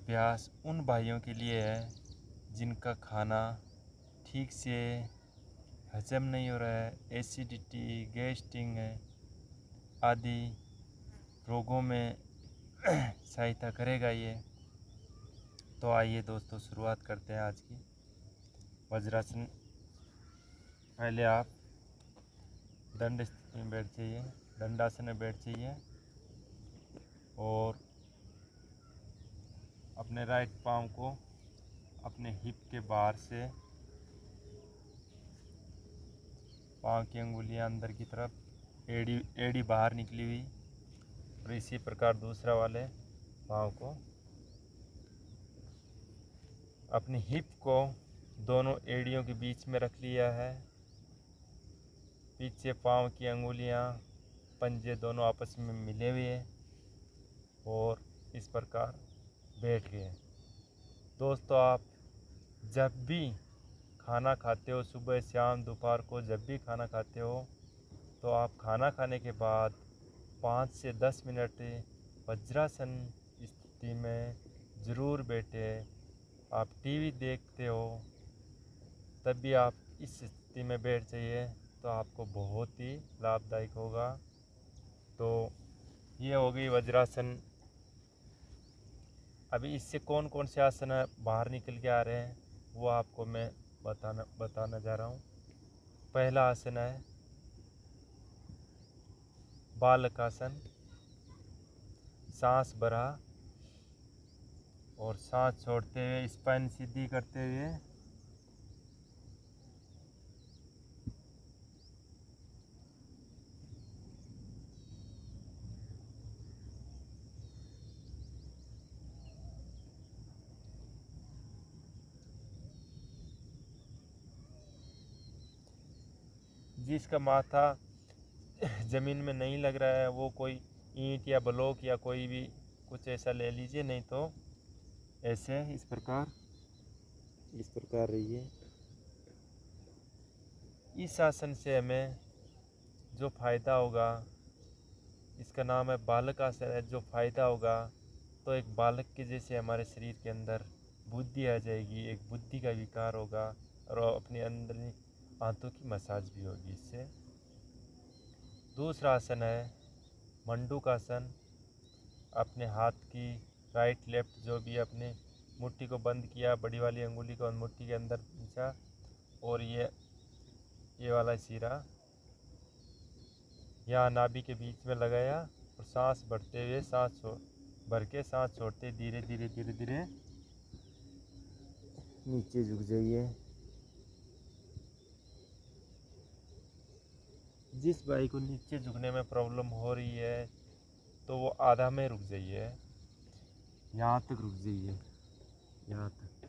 अभ्यास उन भाइयों के लिए है जिनका खाना ठीक से हजम नहीं हो रहा है, एसिडिटी, गैस्ट्रिक आदि रोगों में सहायता करेगा ये। तो आइए दोस्तों शुरुआत करते हैं आज की वज्रासन। पहले आप दंड स्थिति में बैठ जाइए, दंडासन में बैठ जाइए और अपने राइट पाँव को अपने हिप के बाहर से पाँव की अंगुलियां अंदर की तरफ, एड़ी बाहर निकली हुई, और इसी प्रकार दूसरा वाले पाँव को अपनी हिप को दोनों एड़ियों के बीच में रख लिया है। पीछे पाँव की अंगुलियां, पंजे दोनों आपस में मिले हुए हैं और इस प्रकार बैठ गए। दोस्तों, आप जब भी खाना खाते हो, सुबह शाम दोपहर को जब भी खाना खाते हो, तो आप खाना खाने के बाद 5 से 10 मिनट वज्रासन स्थिति में ज़रूर बैठे। आप टीवी देखते हो तब भी आप इस स्थिति में बैठ जाइए, तो आपको बहुत ही लाभदायक होगा। तो ये हो गई वज्रासन। अभी इससे कौन कौन से आसन बाहर निकल के आ रहे हैं वो आपको मैं बताना जा रहा हूँ। पहला आसन है बालकासन। सांस भरा और सांस छोड़ते हुए स्पाइन सीधी करते हुए जिसका माथा ज़मीन में नहीं लग रहा है वो कोई ईंट या ब्लॉक या कोई भी कुछ ऐसा ले लीजिए, नहीं तो ऐसे इस प्रकार रहिए। इस आसन से हमें जो फ़ायदा होगा, इसका नाम है बालक आसन है। जो फ़ायदा होगा तो एक बालक के जैसे हमारे शरीर के अंदर बुद्धि आ जाएगी, एक बुद्धि का विकार होगा और अपने अंदर आंतों की मसाज भी होगी इससे। दूसरा आसन है मंडूकासन। अपने हाथ की राइट लेफ्ट जो भी अपने मुट्ठी को बंद किया, बड़ी वाली अंगुली को मुट्ठी के अंदर खींचा और ये वाला सिरा यहाँ नाभि के बीच में लगाया और सांस भरते हुए भर के सांस छोड़ते धीरे धीरे धीरे धीरे नीचे झुक जाइए। जिस भाई को नीचे झुकने में प्रॉब्लम हो रही है तो वो आधा में रुक जाइए, यहाँ तक रुक जाइए, यहाँ तक।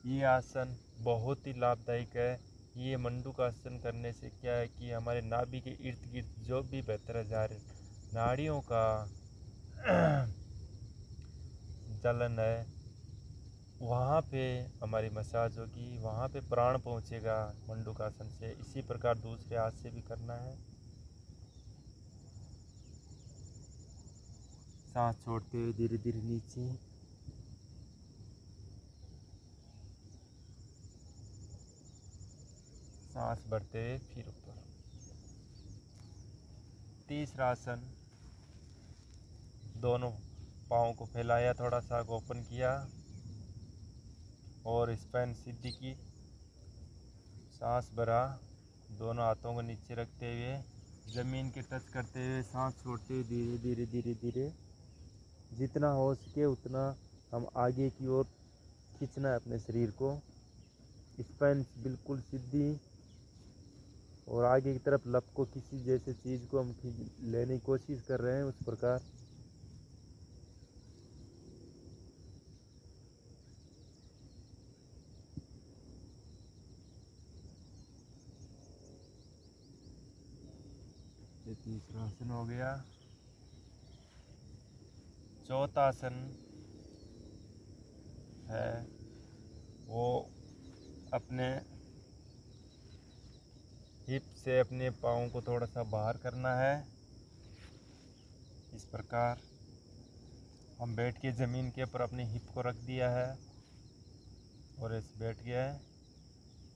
ये आसन बहुत ही लाभदायक है। ये मंडूकासन करने से क्या है कि हमारे नाभि के इर्द गिर्द जो भी बहते जा रहे नाड़ियों का जलन है, वहाँ पे हमारी मसाज होगी, वहाँ पे प्राण पहुँचेगा मंडूकासन से। इसी प्रकार दूसरे हाथ से भी करना है। सांस छोड़ते हुए धीरे धीरे नीचे, सांस भरते हुए फिर ऊपर। तीसरा आसन, दोनों पाँव को फैलाया, थोड़ा सा ओपन किया और स्पाइन सीधी की, सांस भरा, दोनों हाथों को नीचे रखते हुए ज़मीन के टच करते हुए सांस छोड़ते हुए धीरे धीरे धीरे धीरे जितना हो सके उतना हम आगे की ओर खींचना है अपने शरीर को। स्पाइन बिल्कुल सीधी और आगे की तरफ लपको, किसी जैसे चीज़ को हम लेने की कोशिश कर रहे हैं उस प्रकार। ये तीसरा आसन हो गया। चौथा आसन है वो अपने हिप से अपने पाँव को थोड़ा सा बाहर करना है इस प्रकार। हम बैठ के ज़मीन के ऊपर अपनी हिप को रख दिया है और ऐसे बैठ गया है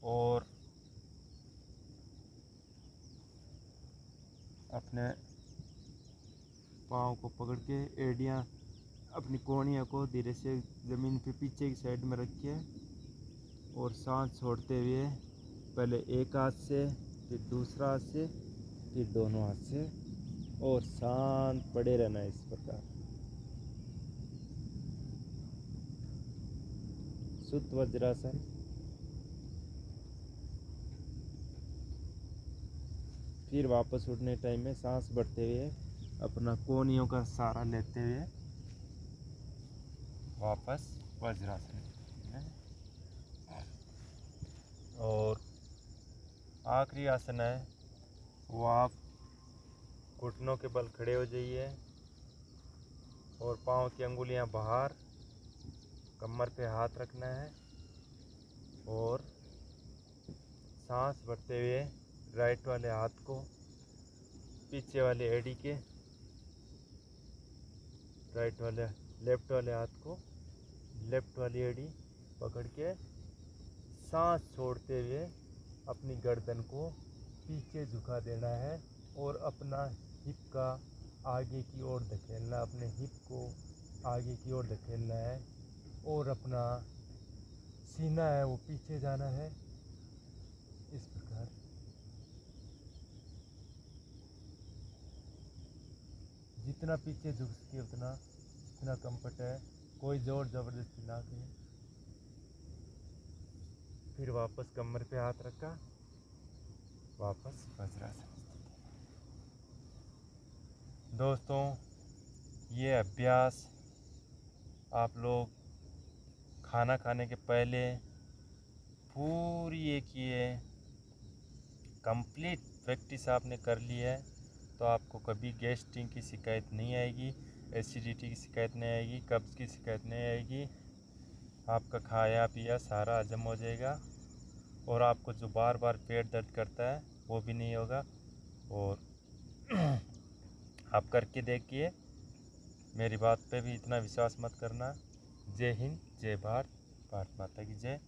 और अपने पाँव को पकड़ के एड़ियाँ अपनी कोहनियों को धीरे से ज़मीन पे पीछे की साइड में रखिए और सांस छोड़ते हुए पहले एक हाथ से, फिर दूसरा हाथ से, फिर दोनों हाथ से और शांत पड़े रहना है इस प्रकार। शुद्ध वज्रासन। फिर वापस उठने टाइम में सांस भरते हुए अपना कोहनियों का सहारा लेते हुए वापस वज्रासन में। और आखिरी आसन है वो आप घुटनों के बल खड़े हो जाइए और पाँव की अंगुलियां बाहर, कमर पे हाथ रखना है और सांस भरते हुए राइट वाले हाथ को पीछे वाले एड़ी के, लेफ्ट वाले हाथ को लेफ्ट वाली एड़ी पकड़ के सांस छोड़ते हुए अपनी गर्दन को पीछे झुका देना है और अपना हिप का आगे की ओर धकेलना, अपने हिप को आगे की ओर धकेलना है और अपना सीना है वो पीछे जाना है इस प्रकार। जितना पीछे झुक सके उतना, जितना कंफर्ट है, कोई जोर ज़बरदस्ती ना करें। फिर वापस कमर पे हाथ रखा, वापस वज्रासन। दोस्तों, ये अभ्यास आप लोग खाना खाने के पहले पूरी एक ये कंप्लीट प्रैक्टिस आपने कर ली है तो आपको कभी गैस्ट्रिक की शिकायत नहीं आएगी, एसिडिटी की शिकायत नहीं आएगी, कब्ज़ की शिकायत नहीं आएगी। आपका खाया पिया सारा हजम हो जाएगा और आपको जो बार बार पेट दर्द करता है वो भी नहीं होगा। और आप करके देखिए, मेरी बात पे भी इतना विश्वास मत करना। जय हिंद, जय भारत, भारत माता की जय।